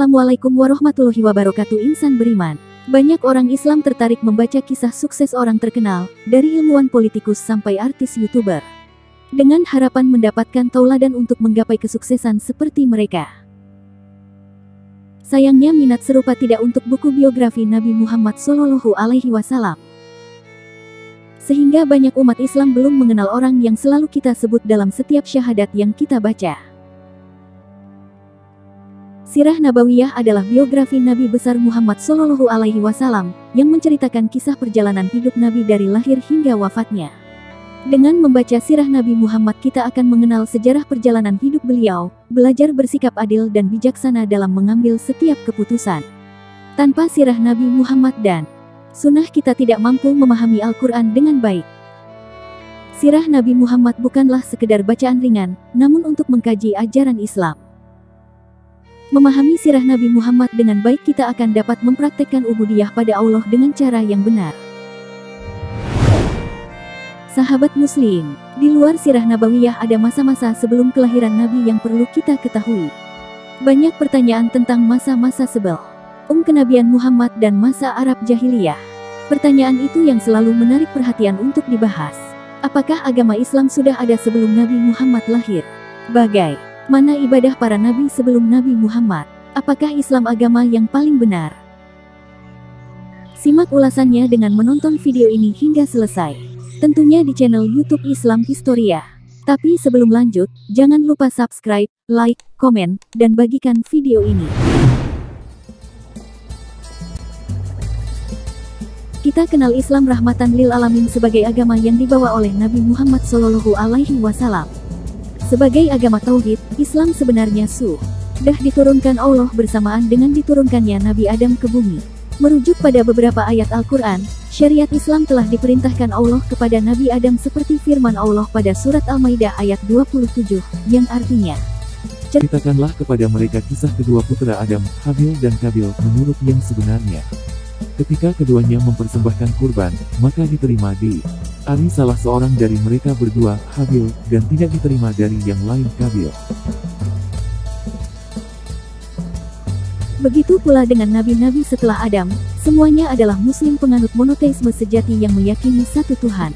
Assalamualaikum warahmatullahi wabarakatuh. Insan beriman. Banyak orang Islam tertarik membaca kisah sukses orang terkenal, dari ilmuwan politikus sampai artis YouTuber, dengan harapan mendapatkan tauladan untuk menggapai kesuksesan seperti mereka. Sayangnya minat serupa tidak untuk buku biografi Nabi Muhammad SAW. Sehingga banyak umat Islam belum mengenal orang yang selalu kita sebut dalam setiap syahadat yang kita baca. Sirah Nabawiyah adalah biografi Nabi besar Muhammad SAW, yang menceritakan kisah perjalanan hidup Nabi dari lahir hingga wafatnya. Dengan membaca sirah Nabi Muhammad kita akan mengenal sejarah perjalanan hidup beliau, belajar bersikap adil dan bijaksana dalam mengambil setiap keputusan. Tanpa sirah Nabi Muhammad dan sunnah kita tidak mampu memahami Al-Quran dengan baik. Sirah Nabi Muhammad bukanlah sekedar bacaan ringan, namun untuk mengkaji ajaran Islam. Memahami sirah Nabi Muhammad dengan baik kita akan dapat mempraktekkan ubudiyah pada Allah dengan cara yang benar. Sahabat Muslim, di luar sirah Nabawiyah ada masa-masa sebelum kelahiran Nabi yang perlu kita ketahui. Banyak pertanyaan tentang masa-masa sebelum kenabian Muhammad dan masa Arab Jahiliyah. Pertanyaan itu yang selalu menarik perhatian untuk dibahas. Apakah agama Islam sudah ada sebelum Nabi Muhammad lahir? Bagaimana ibadah para nabi sebelum Nabi Muhammad? Apakah Islam agama yang paling benar? Simak ulasannya dengan menonton video ini hingga selesai. Tentunya di channel YouTube Islam Historia. Tapi sebelum lanjut, jangan lupa subscribe, like, komen, dan bagikan video ini. Kita kenal Islam rahmatan lil alamin sebagai agama yang dibawa oleh Nabi Muhammad SAW. Sebagai agama tauhid, Islam sebenarnya sudah diturunkan Allah bersamaan dengan diturunkannya Nabi Adam ke bumi. Merujuk pada beberapa ayat Al-Quran, syariat Islam telah diperintahkan Allah kepada Nabi Adam seperti firman Allah pada surat Al-Maidah ayat 27, yang artinya, ceritakanlah kepada mereka kisah kedua putra Adam, Habil dan Qabil, menurut yang sebenarnya. Ketika keduanya mempersembahkan kurban, maka diterima di ari salah seorang dari mereka berdua, Habil, dan tidak diterima dari yang lain, Qabil. Begitu pula dengan nabi-nabi setelah Adam, semuanya adalah muslim penganut monoteisme sejati yang meyakini satu Tuhan.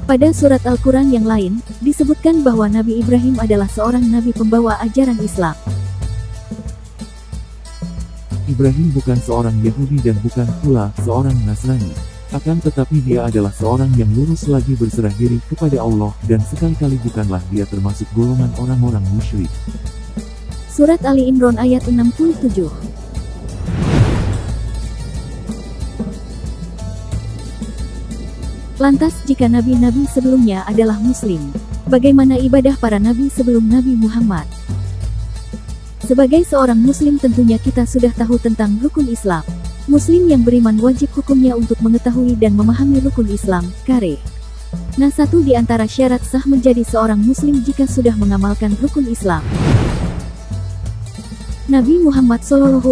Pada surat Al-Quran yang lain, disebutkan bahwa Nabi Ibrahim adalah seorang nabi pembawa ajaran Islam. Ibrahim bukan seorang Yahudi dan bukan pula seorang Nasrani. Akan tetapi dia adalah seorang yang lurus lagi berserah diri kepada Allah, dan sekali-kali bukanlah dia termasuk golongan orang-orang musyrik. Surat Ali Imran ayat 67. Lantas jika nabi-nabi sebelumnya adalah muslim, bagaimana ibadah para nabi sebelum Nabi Muhammad? Sebagai seorang muslim tentunya kita sudah tahu tentang rukun Islam. Muslim yang beriman wajib hukumnya untuk mengetahui dan memahami rukun Islam, Nah, satu di antara syarat sah menjadi seorang muslim jika sudah mengamalkan rukun Islam. Nabi Muhammad SAW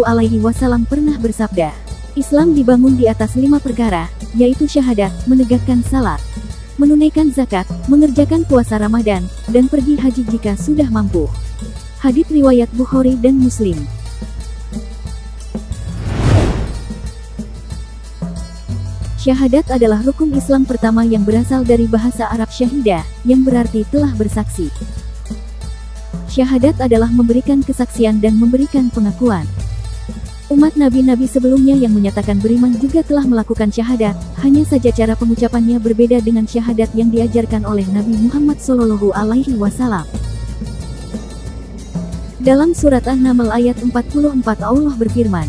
pernah bersabda, Islam dibangun di atas 5 perkara, yaitu syahadat, menegakkan salat, menunaikan zakat, mengerjakan puasa Ramadan, dan pergi haji jika sudah mampu. Hadits riwayat Bukhari dan Muslim. Syahadat adalah rukun Islam pertama yang berasal dari bahasa Arab syahidah, yang berarti telah bersaksi. Syahadat adalah memberikan kesaksian dan memberikan pengakuan. Umat nabi-nabi sebelumnya yang menyatakan beriman juga telah melakukan syahadat, hanya saja cara pengucapannya berbeda dengan syahadat yang diajarkan oleh Nabi Muhammad SAW. Dalam surat An-Naml ayat 44 Allah berfirman,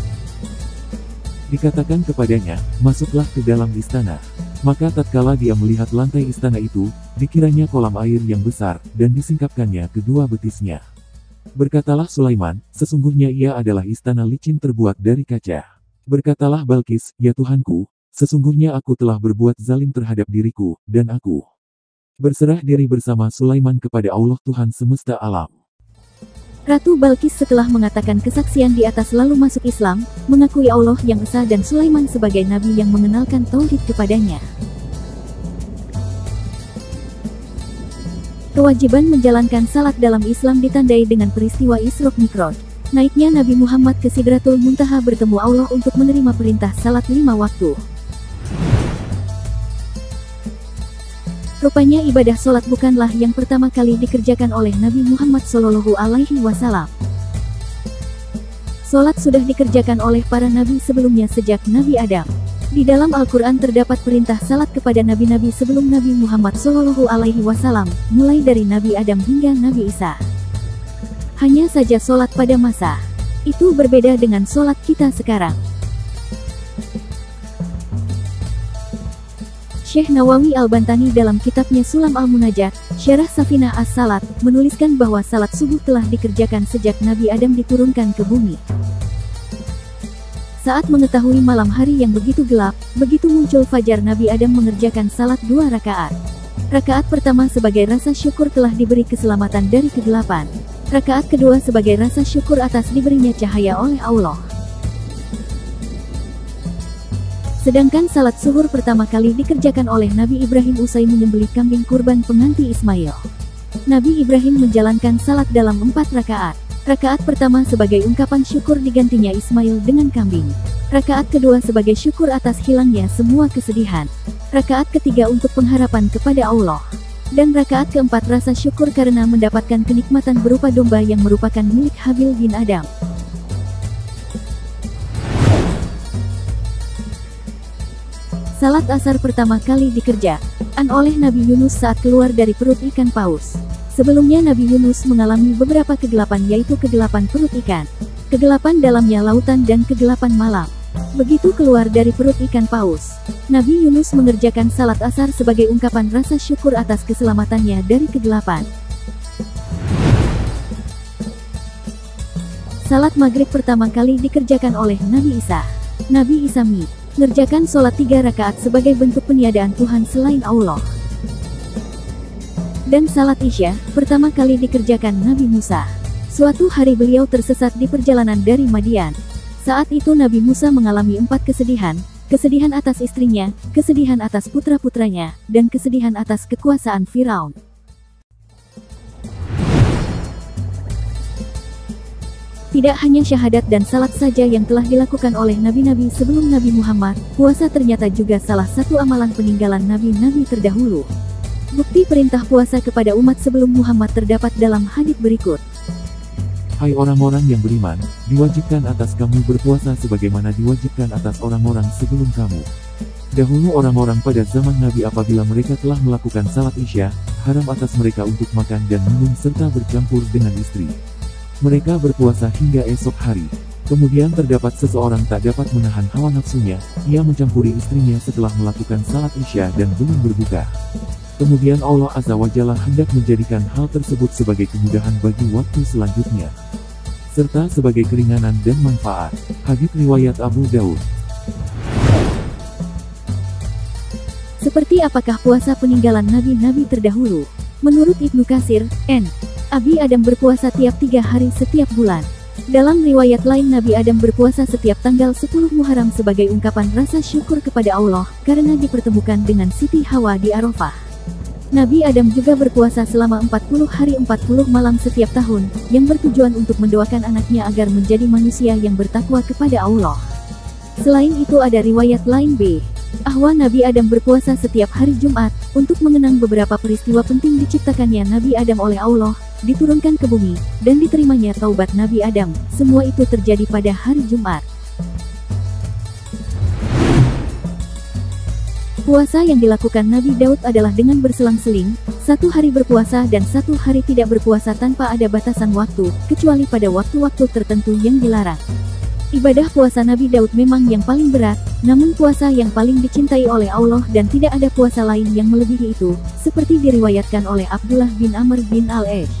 dikatakan kepadanya, masuklah ke dalam istana. Maka tatkala dia melihat lantai istana itu, dikiranya kolam air yang besar, dan disingkapkannya kedua betisnya. Berkatalah Sulaiman, sesungguhnya ia adalah istana licin terbuat dari kaca. Berkatalah Balkis, ya Tuhanku, sesungguhnya aku telah berbuat zalim terhadap diriku, dan aku berserah diri bersama Sulaiman kepada Allah Tuhan semesta alam. Ratu Balkis setelah mengatakan kesaksian di atas lalu masuk Islam, mengakui Allah yang esa dan Sulaiman sebagai nabi yang mengenalkan tauhid kepadanya. Kewajiban menjalankan salat dalam Islam ditandai dengan peristiwa Isra Mi'raj. Naiknya Nabi Muhammad ke Sidratul Muntaha bertemu Allah untuk menerima perintah salat 5 waktu. Rupanya ibadah sholat bukanlah yang pertama kali dikerjakan oleh Nabi Muhammad SAW. Sholat sudah dikerjakan oleh para nabi sebelumnya sejak Nabi Adam. Di dalam Al-Quran terdapat perintah salat kepada nabi-nabi sebelum Nabi Muhammad SAW, mulai dari Nabi Adam hingga Nabi Isa. Hanya saja sholat pada masa itu berbeda dengan sholat kita sekarang. Syekh Nawawi Al-Bantani dalam kitabnya Sulam Al-Munajat, Syarah Safinah As-Salat, menuliskan bahwa salat subuh telah dikerjakan sejak Nabi Adam diturunkan ke bumi. Saat mengetahui malam hari yang begitu gelap, begitu muncul fajar, Nabi Adam mengerjakan salat 2 rakaat. Rakaat pertama sebagai rasa syukur telah diberi keselamatan dari kegelapan. Rakaat kedua sebagai rasa syukur atas diberinya cahaya oleh Allah. Sedangkan salat zuhur pertama kali dikerjakan oleh Nabi Ibrahim usai menyembelih kambing kurban pengganti Ismail. Nabi Ibrahim menjalankan salat dalam 4 rakaat. Rakaat pertama sebagai ungkapan syukur digantinya Ismail dengan kambing. Rakaat kedua sebagai syukur atas hilangnya semua kesedihan. Rakaat ketiga untuk pengharapan kepada Allah. Dan rakaat keempat rasa syukur karena mendapatkan kenikmatan berupa domba yang merupakan milik Habil bin Adam. Salat asar pertama kali dikerjakan oleh Nabi Yunus saat keluar dari perut ikan paus. Sebelumnya Nabi Yunus mengalami beberapa kegelapan, yaitu kegelapan perut ikan, kegelapan dalamnya lautan, dan kegelapan malam. Begitu keluar dari perut ikan paus, Nabi Yunus mengerjakan salat asar sebagai ungkapan rasa syukur atas keselamatannya dari kegelapan. Salat maghrib pertama kali dikerjakan oleh Nabi Isa. Nabi Isa mengerjakan sholat 3 rakaat sebagai bentuk peniadaan Tuhan selain Allah. Dan salat isya pertama kali dikerjakan Nabi Musa. Suatu hari beliau tersesat di perjalanan dari Madian. Saat itu Nabi Musa mengalami 4 kesedihan, kesedihan atas istrinya, kesedihan atas putra-putranya, dan kesedihan atas kekuasaan Firaun. Tidak hanya syahadat dan salat saja yang telah dilakukan oleh nabi-nabi sebelum Nabi Muhammad, puasa ternyata juga salah satu amalan peninggalan nabi-nabi terdahulu. Bukti perintah puasa kepada umat sebelum Muhammad terdapat dalam hadits berikut. Hai orang-orang yang beriman, diwajibkan atas kamu berpuasa sebagaimana diwajibkan atas orang-orang sebelum kamu. Dahulu orang-orang pada zaman Nabi apabila mereka telah melakukan salat isya, haram atas mereka untuk makan dan minum serta bercampur dengan istri. Mereka berpuasa hingga esok hari. Kemudian terdapat seseorang tak dapat menahan hawa nafsunya, ia mencampuri istrinya setelah melakukan salat isya dan belum berbuka. Kemudian Allah Azza wa Jalla hendak menjadikan hal tersebut sebagai kemudahan bagi waktu selanjutnya, serta sebagai keringanan dan manfaat. Hadits riwayat Abu Daud. Seperti apakah puasa peninggalan nabi-nabi terdahulu? Menurut Ibnu Katsir, Nabi Adam berpuasa tiap 3 hari setiap bulan. Dalam riwayat lain Nabi Adam berpuasa setiap tanggal 10 Muharram sebagai ungkapan rasa syukur kepada Allah, karena dipertemukan dengan Siti Hawa di Arafah. Nabi Adam juga berpuasa selama 40 hari 40 malam setiap tahun, yang bertujuan untuk mendoakan anaknya agar menjadi manusia yang bertakwa kepada Allah. Selain itu ada riwayat lain bahwa Nabi Adam berpuasa setiap hari Jumat, untuk mengenang beberapa peristiwa penting diciptakannya Nabi Adam oleh Allah, diturunkan ke bumi, dan diterimanya taubat Nabi Adam. Semua itu terjadi pada hari Jumat. Puasa yang dilakukan Nabi Daud adalah dengan berselang-seling, 1 hari berpuasa dan 1 hari tidak berpuasa tanpa ada batasan waktu, kecuali pada waktu-waktu tertentu yang dilarang. Ibadah puasa Nabi Daud memang yang paling berat, namun puasa yang paling dicintai oleh Allah dan tidak ada puasa lain yang melebihi itu, seperti diriwayatkan oleh Abdullah bin Amr bin Al-Ash.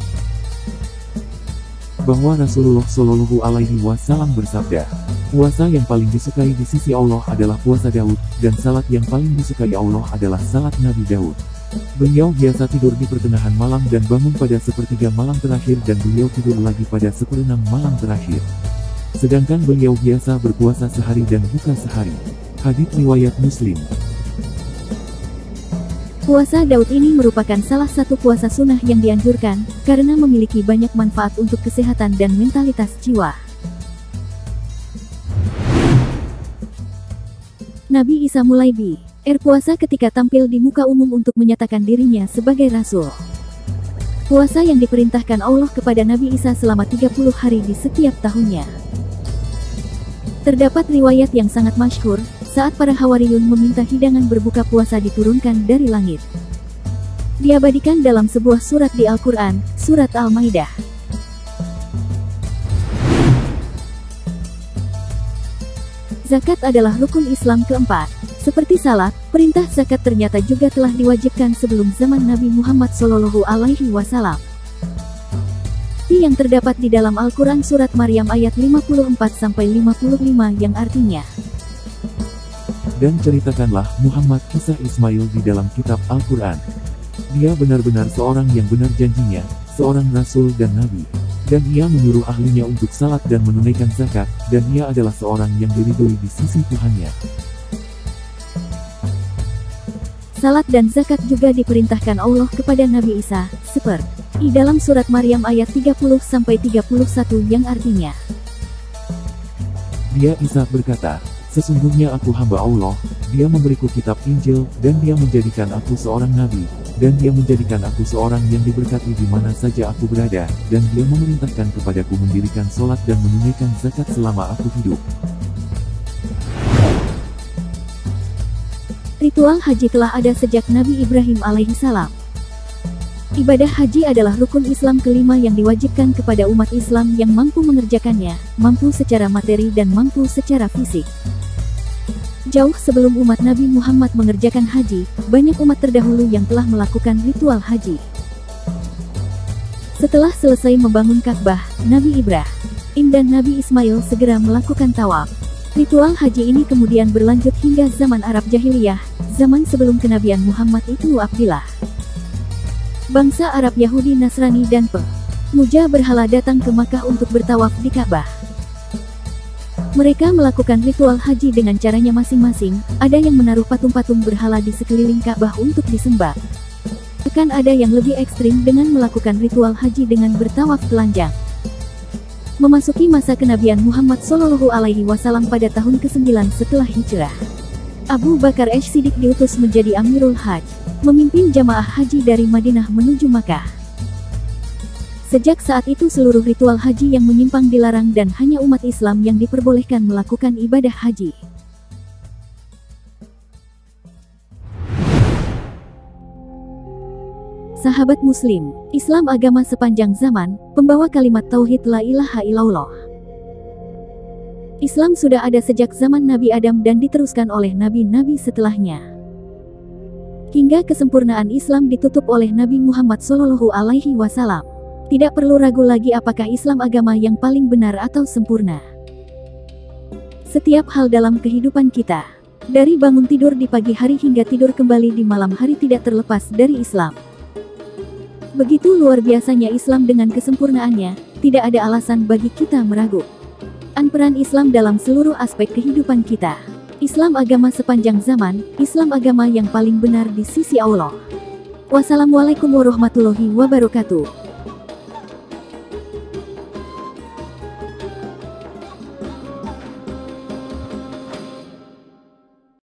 Bahwa Rasulullah Shallallahu Alaihi Wasallam bersabda, puasa yang paling disukai di sisi Allah adalah puasa Daud, dan salat yang paling disukai Allah adalah salat Nabi Daud. Beliau biasa tidur di pertengahan malam dan bangun pada sepertiga malam terakhir, dan beliau tidur lagi pada seperenam malam terakhir. Sedangkan beliau biasa berpuasa sehari dan buka sehari. Hadits riwayat Muslim. Puasa Daud ini merupakan salah satu puasa sunnah yang dianjurkan, karena memiliki banyak manfaat untuk kesehatan dan mentalitas jiwa. Nabi Isa mulai berpuasa ketika tampil di muka umum untuk menyatakan dirinya sebagai Rasul. Puasa yang diperintahkan Allah kepada Nabi Isa selama 30 hari di setiap tahunnya. Terdapat riwayat yang sangat masyhur, saat para Hawariyun meminta hidangan berbuka puasa diturunkan dari langit. Diabadikan dalam sebuah surat di Al-Quran, Surat Al-Maidah. Zakat adalah rukun Islam keempat. Seperti salat, perintah zakat ternyata juga telah diwajibkan sebelum zaman Nabi Muhammad SAW. Yang terdapat di dalam Al-Quran Surat Maryam ayat 54-55 yang artinya, dan ceritakanlah Muhammad kisah Ismail di dalam kitab Al-Quran. Dia benar-benar seorang yang benar janjinya, seorang Rasul dan Nabi. Dan ia menyuruh ahlinya untuk salat dan menunaikan zakat, dan ia adalah seorang yang diridhoi di sisi Tuhannya. Salat dan zakat juga diperintahkan Allah kepada Nabi Isa, seperti dalam surat Maryam ayat 30-31 yang artinya, Dia Isa berkata, sesungguhnya aku hamba Allah, dia memberiku kitab Injil, dan dia menjadikan aku seorang nabi, dan dia menjadikan aku seorang yang diberkati di mana saja aku berada, dan dia memerintahkan kepadaku mendirikan sholat dan menunaikan zakat selama aku hidup. Ritual haji telah ada sejak Nabi Ibrahim alaihissalam. Ibadah haji adalah rukun Islam kelima yang diwajibkan kepada umat Islam yang mampu mengerjakannya, mampu secara materi dan mampu secara fisik. Jauh sebelum umat Nabi Muhammad mengerjakan haji, banyak umat terdahulu yang telah melakukan ritual haji. Setelah selesai membangun Ka'bah, Nabi Ibrahim dan Nabi Ismail segera melakukan tawaf. Ritual haji ini kemudian berlanjut hingga zaman Arab Jahiliyah, zaman sebelum kenabian Muhammad ibnu Abdillah. Bangsa Arab Yahudi Nasrani dan pemuja berhala datang ke Makkah untuk bertawaf di Ka'bah. Mereka melakukan ritual haji dengan caranya masing-masing, ada yang menaruh patung-patung berhala di sekeliling Ka'bah untuk disembah. Bahkan ada yang lebih ekstrim dengan melakukan ritual haji dengan bertawaf telanjang. Memasuki masa kenabian Muhammad SAW pada tahun ke-9 setelah hijrah, Abu Bakar As-Siddiq diutus menjadi Amirul Hajj, memimpin jamaah haji dari Madinah menuju Makkah. Sejak saat itu seluruh ritual haji yang menyimpang dilarang dan hanya umat Islam yang diperbolehkan melakukan ibadah haji. Sahabat Muslim, Islam agama sepanjang zaman, pembawa kalimat Tauhid La ilaha illallah. Islam sudah ada sejak zaman Nabi Adam dan diteruskan oleh nabi-nabi setelahnya. Hingga kesempurnaan Islam ditutup oleh Nabi Muhammad SAW. Tidak perlu ragu lagi apakah Islam agama yang paling benar atau sempurna. Setiap hal dalam kehidupan kita, dari bangun tidur di pagi hari hingga tidur kembali di malam hari tidak terlepas dari Islam. Begitu luar biasanya Islam dengan kesempurnaannya, tidak ada alasan bagi kita meragukan peran Islam dalam seluruh aspek kehidupan kita. Islam agama sepanjang zaman, Islam agama yang paling benar di sisi Allah. Wassalamualaikum warahmatullahi wabarakatuh.